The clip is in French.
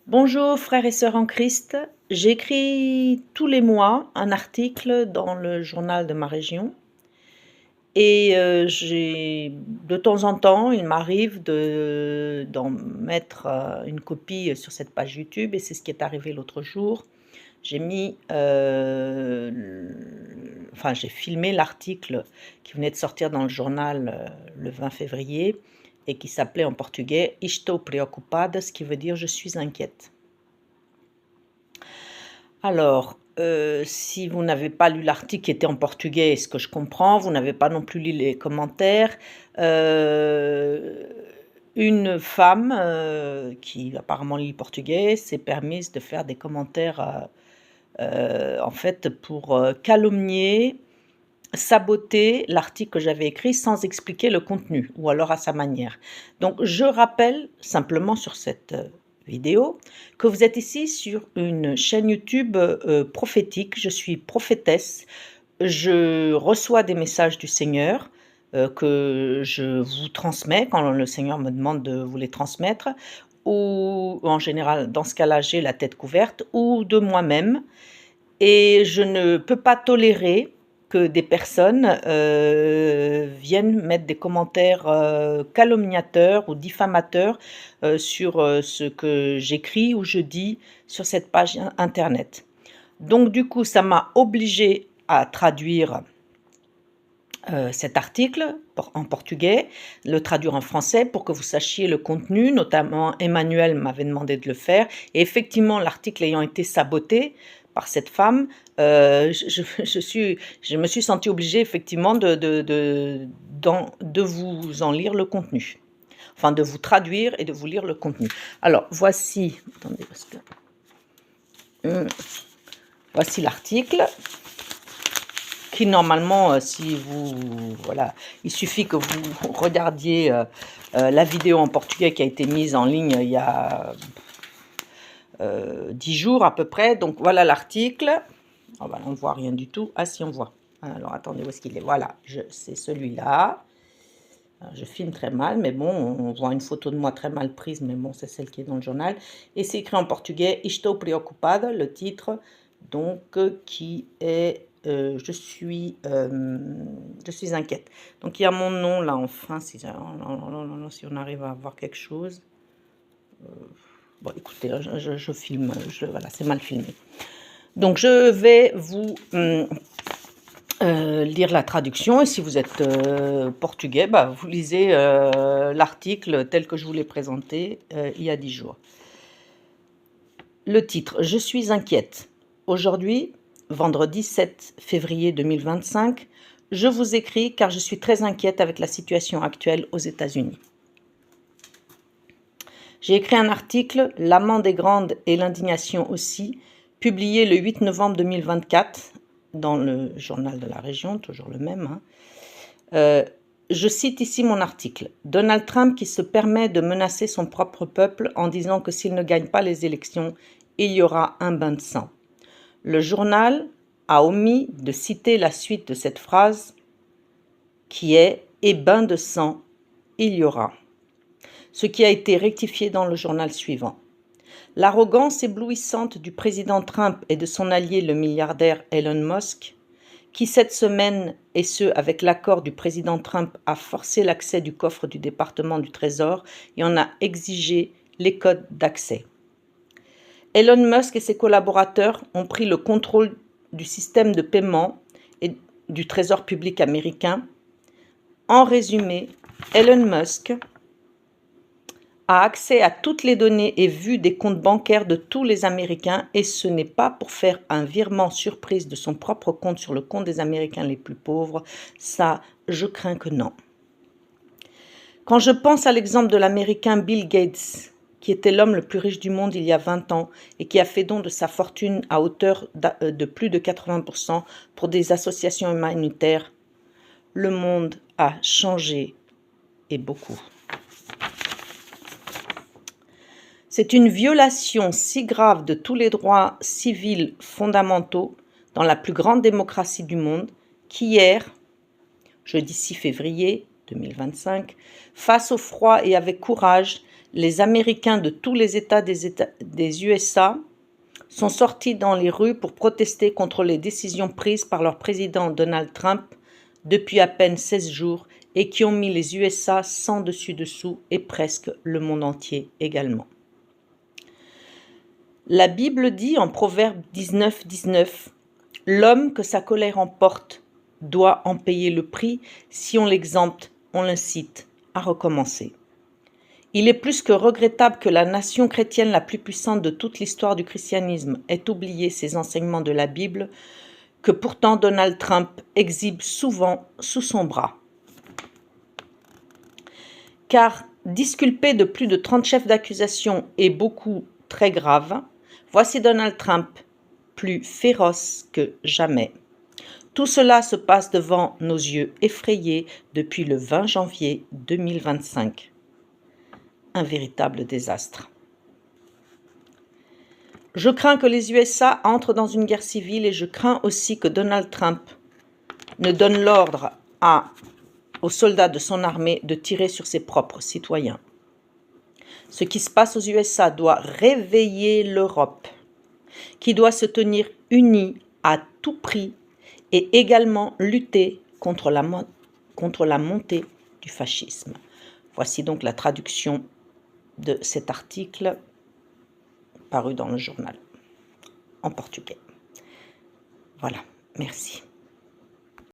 Bonjour frères et sœurs en Christ, j'écris tous les mois un article dans le journal de ma région et j'ai de temps en temps, il m'arrive d'en mettre, une copie sur cette page YouTube et c'est ce qui est arrivé l'autre jour. J'ai mis, j'ai filmé l'article qui venait de sortir dans le journal, le 20 février et qui s'appelait en portugais "Estou preocupada", ce qui veut dire: «Je suis inquiète». Alors, si vous n'avez pas lu l'article qui était en portugais, ce que je comprends, vous n'avez pas non plus lu les commentaires, heu, une femme, qui apparemment lit portugais s'est permise de faire des commentaires, en fait pour, calomnier, saboter l'article que j'avais écrit sans expliquer le contenu ou alors à sa manière. Donc je rappelle simplement sur cette, vidéo que vous êtes ici sur une chaîne YouTube, prophétique. Je suis prophétesse. Je reçois des messages du Seigneur, que je vous transmets quand le Seigneur me demande de vous les transmettre ou en général, dans ce cas-là, j'ai la tête couverte ou de moi-même et je ne peux pas tolérer que des personnes, viennent mettre des commentaires, calomniateurs ou diffamateurs, sur, ce que j'écris ou je dis sur cette page internet. Donc du coup, ça m'a obligée à traduire, cet article en portugais, le traduire en français pour que vous sachiez le contenu, notamment Emmanuel m'avait demandé de le faire et effectivement l'article ayant été saboté par cette femme, je me suis sentie obligée effectivement de vous en lire le contenu. Enfin de vous traduire et de vous lire le contenu. Alors voici, attendez parce que, voici l'article qui normalement, si vous voilà, il suffit que vous regardiez, la vidéo en portugais qui a été mise en ligne il y a, 10 jours à peu près. Donc voilà l'article. Ah bah, on ne voit rien du tout. Ah si, on voit. Alors attendez, où est-ce qu'il est? Voilà, c'est celui-là. Je filme très mal, mais bon, on voit une photo de moi très mal prise, mais bon, c'est celle qui est dans le journal. Et c'est écrit en portugais, "Estou preocupada", le titre, donc qui est je suis inquiète. Donc il y a mon nom là enfin, si, si on arrive à voir quelque chose. Bon, écoutez, je filme, voilà, c'est mal filmé. Donc je vais vous lire la traduction et si vous êtes, portugais, bah, vous lisez, l'article tel que je vous l'ai présenté, il y a 10 jours. Le titre: «Je suis inquiète. Aujourd'hui, vendredi 7 février 2025, je vous écris car je suis très inquiète avec la situation actuelle aux États-Unis. J'ai écrit un article, L'amende est grande et l'indignation aussi, publié le 8 novembre 2024 dans le journal de la région, toujours le même, hein. Je cite ici mon article. Donald Trump qui se permet de menacer son propre peuple en disant que s'il ne gagne pas les élections, il y aura un bain de sang. Le journal a omis de citer la suite de cette phrase qui est « et bain de sang, il y aura », ce qui a été rectifié dans le journal suivant. L'arrogance éblouissante du président Trump et de son allié le milliardaire Elon Musk, qui cette semaine, et ce avec l'accord du président Trump, a forcé l'accès du coffre du département du Trésor et en a exigé les codes d'accès. Elon Musk et ses collaborateurs ont pris le contrôle du système de paiement et du Trésor public américain. En résumé, Elon Musk a accès à toutes les données et vues des comptes bancaires de tous les Américains et ce n'est pas pour faire un virement surprise de son propre compte sur le compte des Américains les plus pauvres. Ça, je crains que non. Quand je pense à l'exemple de l'Américain Bill Gates, qui était l'homme le plus riche du monde il y a 20 ans et qui a fait don de sa fortune à hauteur de plus de 80% pour des associations humanitaires, le monde a changé et beaucoup. C'est une violation si grave de tous les droits civils fondamentaux dans la plus grande démocratie du monde qu'hier, jeudi 6 février 2025, face au froid et avec courage, les Américains de tous les États des USA sont sortis dans les rues pour protester contre les décisions prises par leur président Donald Trump depuis à peine 16 jours et qui ont mis les USA sans dessus-dessous et presque le monde entier également. La Bible dit en Proverbe 19, 19, « L'homme que sa colère emporte doit en payer le prix. Si on l'exempte, on l'incite à recommencer. » Il est plus que regrettable que la nation chrétienne la plus puissante de toute l'histoire du christianisme ait oublié ces enseignements de la Bible que pourtant Donald Trump exhibe souvent sous son bras. Car disculpé de plus de 30 chefs d'accusation et beaucoup très graves, voici Donald Trump plus féroce que jamais. Tout cela se passe devant nos yeux effrayés depuis le 20 janvier 2025. Un véritable désastre. Je crains que les USA entrent dans une guerre civile et je crains aussi que Donald Trump ne donne l'ordre aux soldats de son armée de tirer sur ses propres citoyens. Ce qui se passe aux USA doit réveiller l'Europe, qui doit se tenir unie à tout prix et également lutter contre la montée du fascisme. Voici donc la traduction de cet article paru dans le journal en portugais. Voilà, merci.